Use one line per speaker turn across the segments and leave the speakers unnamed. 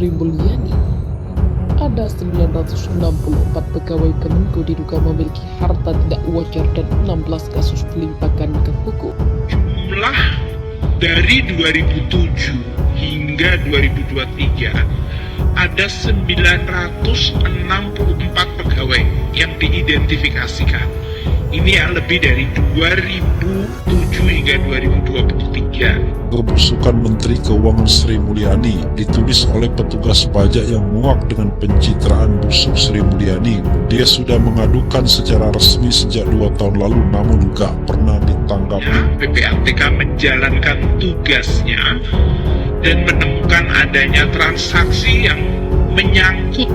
Sri Mulyani. Ada 964 pegawai Kemenko diduga memiliki harta tidak wajar dan 16 kasus dilimpahkan ke hukum.
Jumlah dari 2007 hingga 2023 ada 964 pegawai yang diidentifikasikan. Ini yang lebih dari 2007 hingga 2023.
Kebusukan Menteri Keuangan Sri Mulyani ditulis oleh petugas pajak yang muak dengan pencitraan busuk Sri Mulyani. Dia sudah mengadukan secara resmi sejak 2 tahun lalu namun gak pernah ditanggapi.
PPATK menjalankan tugasnya dan menemukan adanya transaksi yang menyangkut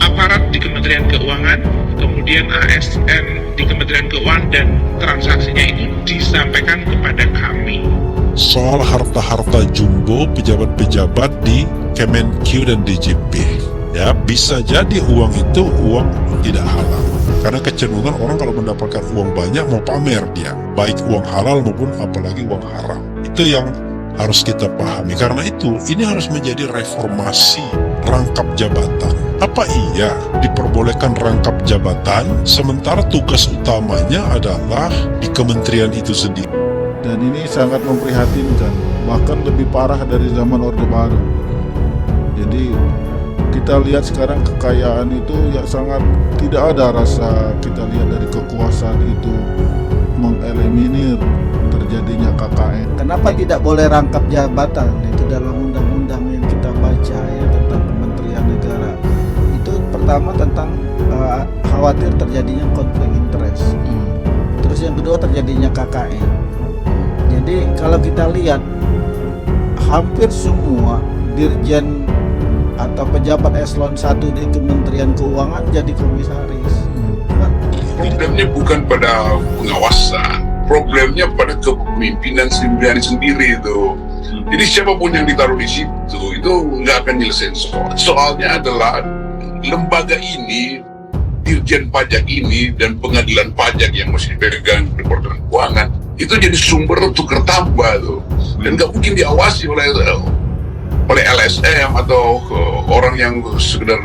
aparat di Kementerian Keuangan, kemudian ASN di Kementerian Keuangan, dan transaksinya itu disampaikan kepada kami.
Soal harta-harta jumbo pejabat-pejabat di Kemenq dan DJP. Ya, bisa jadi uang itu uang tidak halal. Karena kecenderungan orang kalau mendapatkan uang banyak mau pamer dia, baik uang halal maupun apalagi uang haram. Itu yang harus kita pahami. Karena itu, ini harus menjadi reformasi rangkap jabatan. Apa iya diperbolehkan rangkap jabatan sementara tugas utamanya adalah di kementerian itu sendiri?
Dan ini sangat memprihatinkan, bahkan lebih parah dari zaman Orde Baru. Jadi kita lihat sekarang kekayaan itu ya sangat tidak ada rasa. Kita lihat dari kekuasaan itu mengeliminir terjadinya KKN.
Kenapa tidak boleh rangkap jabatan? Itu dalam undang-undang yang kita baca ya tentang Kementerian Negara. Itu pertama tentang khawatir terjadinya konflik interest. Terus yang kedua terjadinya KKN. Jadi kalau kita lihat hampir semua dirjen atau pejabat eselon 1 di Kementerian Keuangan jadi komisaris.
Problemnya bukan pada pengawasan, problemnya pada kepemimpinan Sri Mulyani sendiri itu. Jadi siapapun yang ditaruh di situ itu nggak akan nyelesain soal. Soalnya adalah lembaga ini, Dirjen Pajak ini dan Pengadilan Pajak yang masih dipegang Departemen Keuangan itu jadi sumber tukar tambah tuh, dan nggak mungkin diawasi oleh LSM atau orang yang sekedar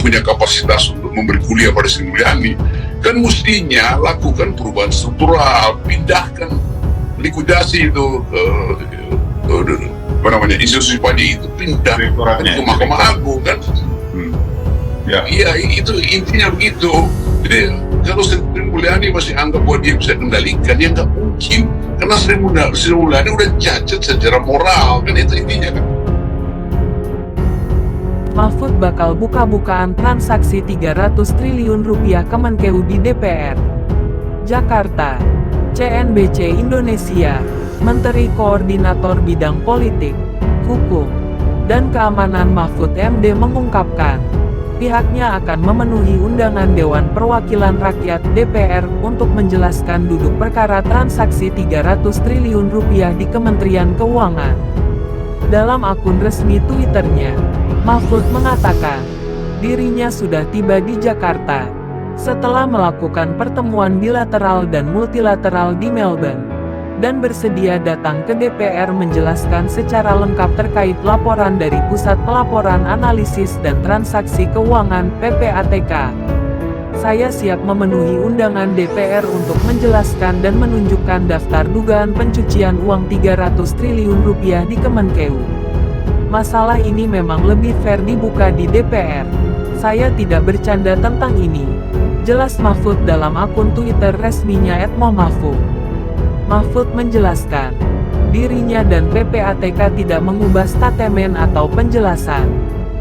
punya kapasitas untuk memberi kuliah pada Sri Mulyani. Kan mestinya lakukan perubahan struktural, pindahkan likuidasi itu institusi pajak itu pindah ke Mahkamah Agung kan. Iya, itu intinya begitu. Jadi kalau Sri Mulyani masih anggap bahwa dia bisa kendalikan, ya nggak mungkin, karena Sri Mulyani udah cacat secara moral, kan itu intinya kan.
Mahfud bakal buka-bukaan transaksi 300 triliun rupiah Kemenkeu di DPR. Jakarta, CNBC Indonesia, Menteri Koordinator Bidang Politik, Hukum, dan Keamanan Mahfud MD mengungkapkan, pihaknya akan memenuhi undangan Dewan Perwakilan Rakyat DPR untuk menjelaskan duduk perkara transaksi 300 triliun rupiah di Kementerian Keuangan. Dalam akun resmi Twitternya, Mahfud mengatakan, dirinya sudah tiba di Jakarta setelah melakukan pertemuan bilateral dan multilateral di Melbourne, dan bersedia datang ke DPR menjelaskan secara lengkap terkait laporan dari Pusat Pelaporan Analisis dan Transaksi Keuangan (PPATK). Saya siap memenuhi undangan DPR untuk menjelaskan dan menunjukkan daftar dugaan pencucian uang 300 triliun rupiah di Kemenkeu. Masalah ini memang lebih fair dibuka di DPR. Saya tidak bercanda tentang ini, jelas Mahfud dalam akun Twitter resminya @mohmahfud. Mahfud menjelaskan, dirinya dan PPATK tidak mengubah statemen atau penjelasan,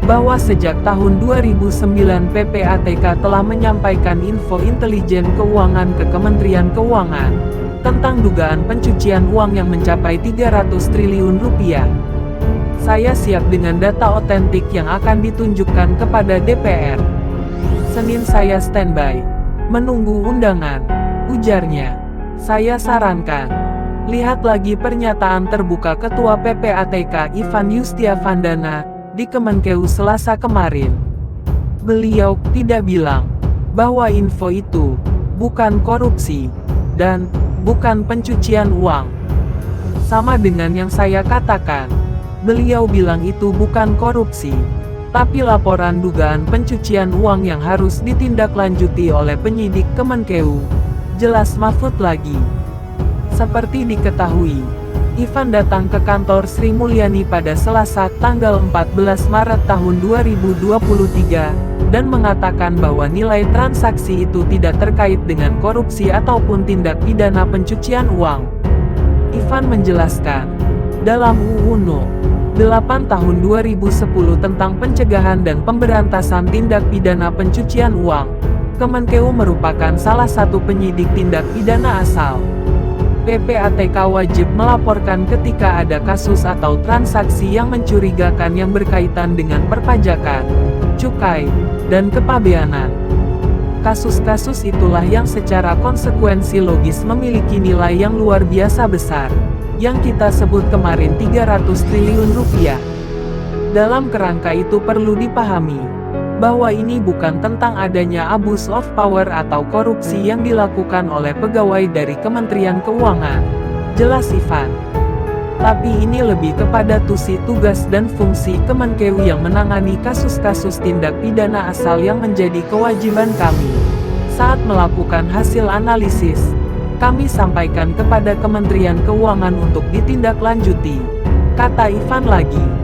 bahwa sejak tahun 2009 PPATK telah menyampaikan info intelijen keuangan ke Kementerian Keuangan, tentang dugaan pencucian uang yang mencapai 300 triliun rupiah. Saya siap dengan data otentik yang akan ditunjukkan kepada DPR. Senin saya standby, menunggu undangan, ujarnya. Saya sarankan, lihat lagi pernyataan terbuka Ketua PPATK Ivan Yustiavandana di Kemenkeu Selasa kemarin. Beliau tidak bilang bahwa info itu bukan korupsi dan bukan pencucian uang. Sama dengan yang saya katakan, Beliau bilang itu bukan korupsi, tapi laporan dugaan pencucian uang yang harus ditindaklanjuti oleh penyidik Kemenkeu. Jelas Mahfud lagi. Seperti diketahui, Ivan datang ke kantor Sri Mulyani pada Selasa tanggal 14 Maret tahun 2023, dan mengatakan bahwa nilai transaksi itu tidak terkait dengan korupsi ataupun tindak pidana pencucian uang. Ivan menjelaskan, dalam UU No. 8 tahun 2010 tentang pencegahan dan pemberantasan tindak pidana pencucian uang, Kemenkeu merupakan salah satu penyidik tindak pidana asal. PPATK wajib melaporkan ketika ada kasus atau transaksi yang mencurigakan yang berkaitan dengan perpajakan, cukai, dan kepabeanan. Kasus-kasus itulah yang secara konsekuensi logis memiliki nilai yang luar biasa besar, yang kita sebut kemarin 300 triliun rupiah. Dalam kerangka itu perlu dipahami, bahwa ini bukan tentang adanya abuse of power atau korupsi yang dilakukan oleh pegawai dari Kementerian Keuangan, jelas Ivan. Tapi ini lebih kepada tugas dan fungsi Kemenkeu yang menangani kasus-kasus tindak pidana asal yang menjadi kewajiban kami. Saat melakukan hasil analisis, kami sampaikan kepada Kementerian Keuangan untuk ditindaklanjuti, kata Ivan lagi.